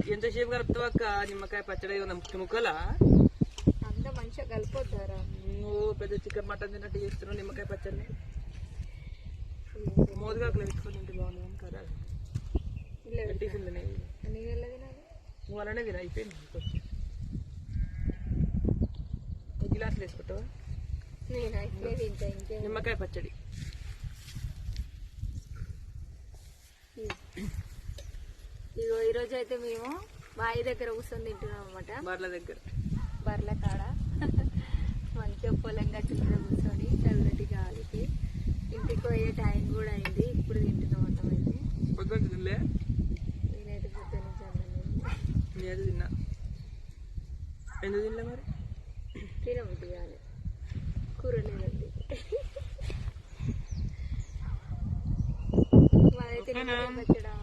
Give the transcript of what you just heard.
ఎంతసేపు కలుపుతావు అక్క నిమ్మకాయ పచ్చడి ముక్కలా అంత మంచిగా కలిపోతారా నువ్వు పెద్ద చికెన్ మటన్ తిన్నట్టు చేస్తున్నావు నిమ్మకాయ పచ్చడిని మోదుగాకులు వేసుకొని తింటే బాగుంది కదా టిఫిన్లు నువ్వు అలానే తిన అయిపోయింది గిలాసులు వేసుకుంటావా నిమ్మకాయ పచ్చడి ఇగో ఈరోజు అయితే మేము బావి దగ్గర కూర్చొని తింటున్నాం అనమాట బర్ల కాడ మంచిగా పొలం గట్టి మీద కూర్చొని చల్లటి గాలికి ఇంటికి పోయే టైం కూడా అయింది ఇప్పుడు తింటున్నాం అన్నం అయితే నేనైతే పొద్దు నుంచి అన్నం తిన్నా ఎందుకు తినలే మరి తినబుద్ధి కాలే కూర లేదండి మాదైతే పచ్చడా